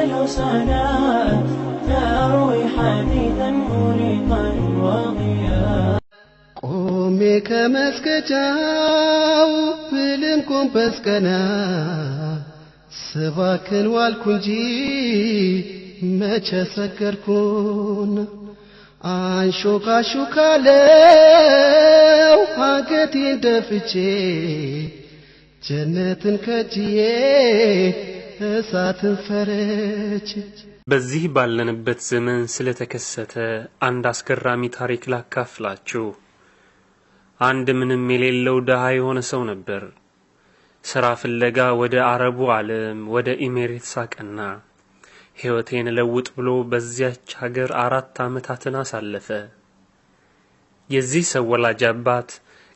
سناء تروي حديثا مريقا وضياء ቆሜ ከመስገጃው ብልንኩም በስከና ስባክን ዋልኩ እንጂ መቼ ሰገድኩና አንሾካሾካለው አንገቴን ደፍቼ ጀነትን ከጅዬ እሳትን ፈረች። በዚህ ባለንበት ዘመን ስለተከሰተ አንድ አስገራሚ ታሪክ ላካፍላችሁ። አንድ ምንም የሌለው ደሃ የሆነ ሰው ነበር። ሥራ ፍለጋ ወደ አረቡ ዓለም ወደ ኢሚሬትስ አቀና። ሕይወቴን ለውጥ ብሎ በዚያች ሀገር 4 ዓመታትን አሳለፈ። የዚህ ሰው ወላጅ አባት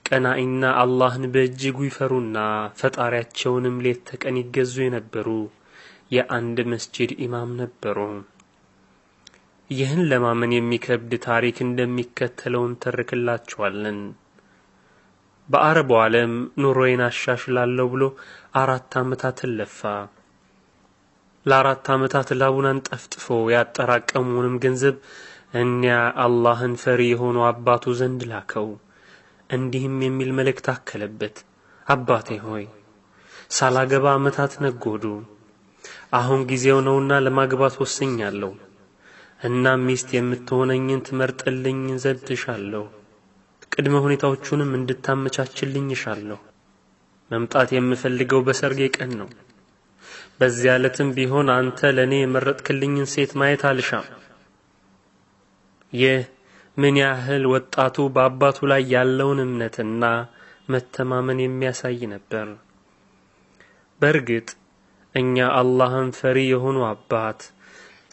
ቀናኢና አላህን በእጅጉ ይፈሩና ፈጣሪያቸውንም ሌት ተቀን ይገዙ የነበሩ የአንድ መስጂድ ኢማም ነበሩ። ይህን ለማመን የሚከብድ ታሪክ እንደሚከተለው እንተርክላችኋለን። በአረቡ ዓለም ኑሮዬን አሻሽላለሁ ብሎ 4 ዓመታትን ለፋ። ለ4 ዓመታት ላቡን አንጠፍጥፎ ያጠራቀመውንም ገንዘብ እኒያ አላህን ፈሪ የሆኑ አባቱ ዘንድ ላከው። እንዲህም የሚል መልእክት አከለበት። አባቴ ሆይ ሳላገባ ዓመታት ነጎዱ። አሁን ጊዜው ነውና ለማግባት ወስኛለሁ። እና ሚስት የምትሆነኝን ትመርጥልኝ ዘንድ እሻለሁ። ቅድመ ሁኔታዎቹንም እንድታመቻችልኝ እሻለሁ። መምጣት የምፈልገው በሰርጌ ቀን ነው። በዚያ ዕለትም ቢሆን አንተ ለኔ የመረጥክልኝን ሴት ማየት አልሻም። ይህ ምን ያህል ወጣቱ በአባቱ ላይ ያለውን እምነትና መተማመን የሚያሳይ ነበር። በእርግጥ እኛ አላህን ፈሪ የሆኑ አባት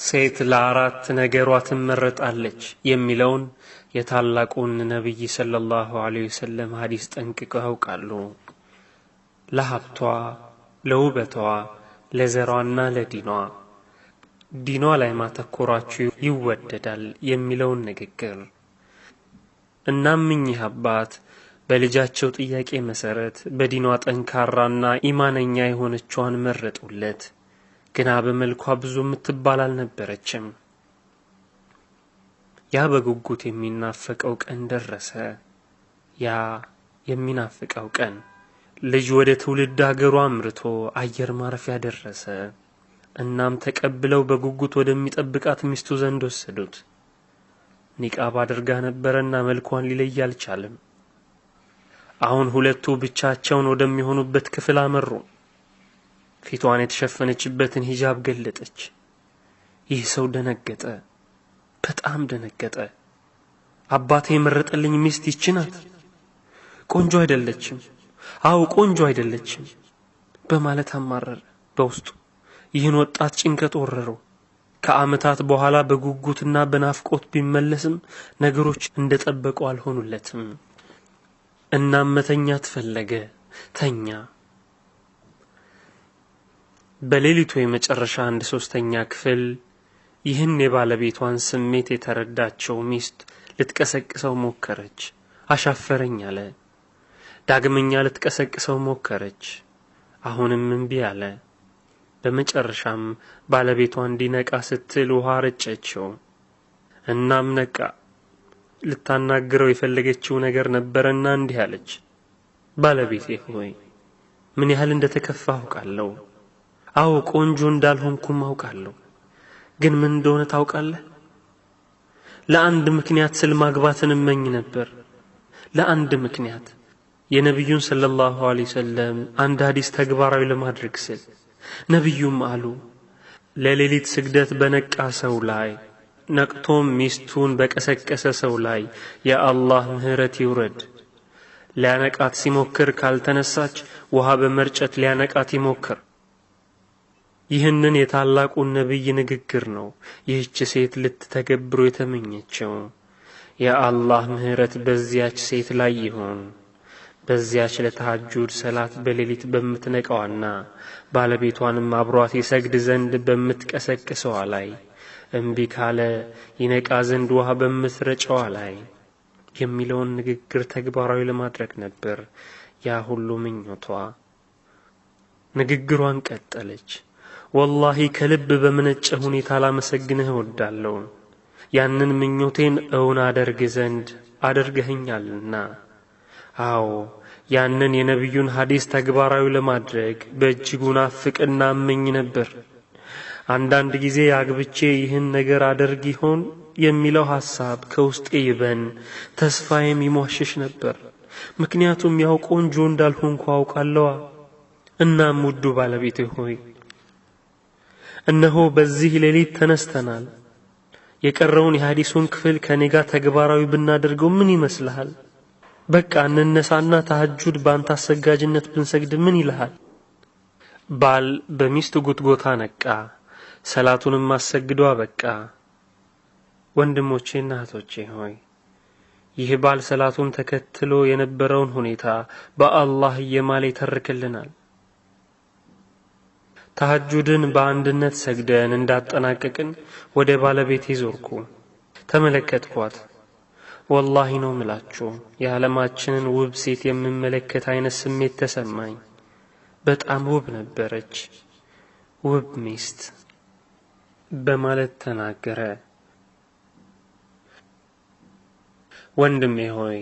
ሴት ለ4 ነገሯ ትመረጣለች የሚለውን የታላቁን ነብይ ሰለላሁ ዐለይሂ ወሰለም ሐዲስ ጠንቅቀው ያውቃሉ። ለሀብቷ፣ ለውበቷ፣ ለዘሯና ለዲኗ። ዲኗ ላይ ማተኮራችሁ ይወደዳል የሚለውን ንግግር። እናም እኚህ አባት በልጃቸው ጥያቄ መሰረት በዲኗ ጠንካራና ኢማነኛ የሆነችዋን መረጡለት። ግና በመልኳ ብዙ የምትባል አልነበረችም። ያ በጉጉት የሚናፈቀው ቀን ደረሰ። ያ የሚናፈቀው ቀን ልጅ ወደ ትውልድ ሀገሩ አምርቶ አየር ማረፊያ ደረሰ። እናም ተቀብለው በጉጉት ወደሚጠብቃት ሚስቱ ዘንድ ወሰዱት። ኒቃብ አድርጋ ነበርና መልኳን ሊለይ አልቻለም። አሁን ሁለቱ ብቻቸውን ወደሚሆኑበት ክፍል አመሩ። ፊቷን የተሸፈነችበትን ሂጃብ ገለጠች። ይህ ሰው ደነገጠ፣ በጣም ደነገጠ። አባቴ የመረጠልኝ ሚስት ይህች ናት? ቆንጆ አይደለችም? አው ቆንጆ አይደለችም በማለት አማረረ በውስጡ። ይህን ወጣት ጭንቀት ወረረው። ከዓመታት በኋላ በጉጉትና በናፍቆት ቢመለስም ነገሮች እንደጠበቀው አልሆኑለትም። እናም መተኛት ፈለገ፣ ተኛ። በሌሊቱ የመጨረሻ 1/3ኛ ክፍል ይህን የባለቤቷን ስሜት የተረዳቸው ሚስት ልትቀሰቅሰው ሞከረች። አሻፈረኝ አለ። ዳግመኛ ልትቀሰቅሰው ሞከረች። አሁንም እምቢ አለ። በመጨረሻም ባለቤቷ እንዲነቃ ስትል ውሃ ረጨችው። እናም ነቃ። ልታናግረው የፈለገችው ነገር ነበርና እንዲህ አለች። ባለቤቴ ሆይ ምን ያህል እንደተከፋሁ አውቃለሁ። አዎ ቆንጆ እንዳልሆንኩም አውቃለሁ። ግን ምን እንደሆነ ታውቃለህ? ለአንድ ምክንያት ስል ማግባትን እመኝ ነበር። ለአንድ ምክንያት የነብዩን ሰለላሁ ዐለይሂ ወሰለም አንድ ሐዲስ ተግባራዊ ለማድረግ ስል። ነብዩም አሉ ለሌሊት ስግደት በነቃ ሰው ላይ ነቅቶም ሚስቱን በቀሰቀሰ ሰው ላይ የአላህ ምህረት ይውረድ። ሊያነቃት ሲሞክር ካልተነሳች ውሃ በመርጨት ሊያነቃት ይሞክር። ይህንን የታላቁን ነብይ ንግግር ነው ይህች ሴት ልትተገብሩ የተመኘችው። የአላህ ምህረት በዚያች ሴት ላይ ይሁን። በዚያች ለተሐጁድ ሰላት በሌሊት በምትነቃውና ባለቤቷንም አብሯት ይሰግድ ዘንድ በምትቀሰቅሰው ላይ እምቢ ካለ ይነቃ ዘንድ ውሃ በምትረጨው ላይ የሚለውን ንግግር ተግባራዊ ለማድረግ ነበር ያ ሁሉ ምኞቷ። ንግግሯን ቀጠለች። ወላሂ ከልብ በመነጨ ሁኔታ ላመሰግንህ እወዳለሁ። ያንን ምኞቴን እውን አደርግ ዘንድ አድርገኸኛልና። አዎ ያንን የነቢዩን ሐዲስ ተግባራዊ ለማድረግ በእጅጉ ናፍቅና እመኝ ነበር። አንዳንድ ጊዜ አግብቼ ይህን ነገር አደርግ ይሆን የሚለው ሐሳብ ከውስጤ ይበን ተስፋዬም ይሟሽሽ ነበር። ምክንያቱም ያው ቆንጆ እንዳልሆንኩ አውቃለዋ። እናም ውዱ ባለቤቴ ሆይ እነሆ በዚህ ሌሊት ተነስተናል። የቀረውን የሐዲሱን ክፍል ከኔ ጋር ተግባራዊ ብናደርገው ምን ይመስልሃል? በቃ እንነሳና ተሐጁድ ባንተ አሰጋጅነት ብንሰግድ ምን ይልሃል? ባል በሚስት ጉትጎታ ነቃ፣ ሰላቱንም አሰግዶ አበቃ። ወንድሞቼና እህቶቼ ሆይ ይህ ባል ሰላቱን ተከትሎ የነበረውን ሁኔታ በአላህ እየማለ ይተርክልናል። ተሐጁድን በአንድነት ሰግደን እንዳጠናቀቅን ወደ ባለቤቴ ዞርኩ፣ ተመለከትኳት። ወላሂ ነው ምላችሁ የዓለማችንን ውብ ሴት የምመለከት አይነት ስሜት ተሰማኝ። በጣም ውብ ነበረች፣ ውብ ሚስት በማለት ተናገረ። ወንድሜ ሆይ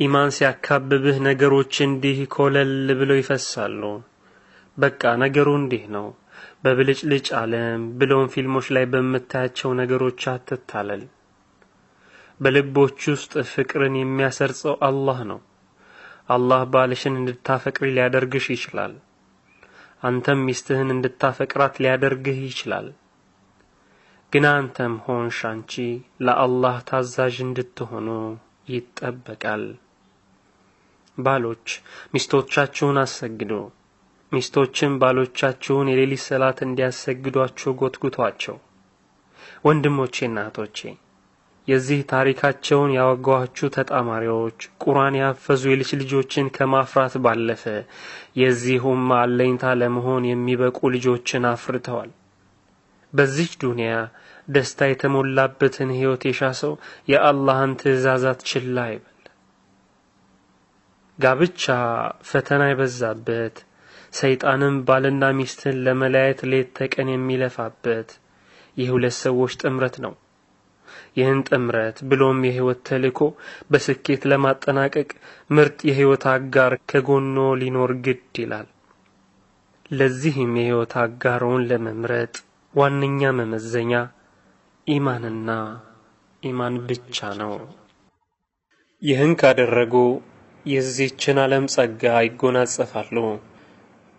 ኢማን ሲያካብብህ ነገሮች እንዲህ ኮለል ብለው ይፈሳሉ። በቃ ነገሩ እንዲህ ነው። በብልጭልጭ ዓለም ብሎም ፊልሞች ላይ በምታያቸው ነገሮች አትታለል። በልቦች ውስጥ ፍቅርን የሚያሰርጸው አላህ ነው። አላህ ባልሽን እንድታፈቅሪ ሊያደርግሽ ይችላል። አንተም ሚስትህን እንድታፈቅራት ሊያደርግህ ይችላል። ግን አንተም ሆንሽ አንቺ ለአላህ ታዛዥ እንድትሆኑ ይጠበቃል። ባሎች ሚስቶቻችሁን አሰግዱ፣ ሚስቶችም ባሎቻችሁን የሌሊት ሰላት እንዲያሰግዷቸው ጎትጉቷቸው። ወንድሞቼና እህቶቼ የዚህ ታሪካቸውን ያወጓችሁ ተጣማሪዎች ቁርአን ያፈዙ የልጅ ልጆችን ከማፍራት ባለፈ የዚህ ኡማ አለኝታ ለመሆን የሚበቁ ልጆችን አፍርተዋል። በዚህ ዱንያ ደስታ የተሞላበትን ሕይወት የሻሰው የአላህን ትእዛዛት ችላ ይበል። ጋብቻ ፈተና የበዛበት ሰይጣንም ባልና ሚስትን ለመለያየት ሌት ተቀን የሚለፋበት የሁለት ሰዎች ጥምረት ነው። ይህን ጥምረት ብሎም የሕይወት ተልእኮ በስኬት ለማጠናቀቅ ምርጥ የሕይወት አጋር ከጎኖ ሊኖር ግድ ይላል። ለዚህም የሕይወት አጋሩን ለመምረጥ ዋነኛ መመዘኛ ኢማንና ኢማን ብቻ ነው። ይህን ካደረጉ የዚህችን ዓለም ጸጋ ይጎናጸፋሉ።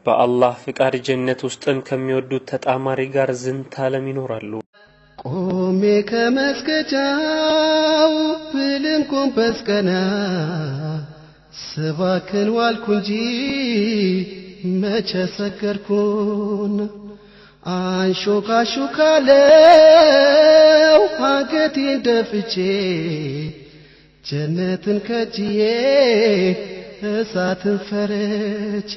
በአላህ ፍቃድ ጀነት ውስጥም ከሚወዱት ተጣማሪ ጋር ዝንታለም ይኖራሉ። ቆሜ ከመስገጃው ብልን ጎንበስ ቀና ስባክን ዋልኩ እንጂ መቼ ሰገድኩና አንሾካሾካለው አንገቴን ደፍቼ ጀነትን ከጅዬ እሳትን ፈረች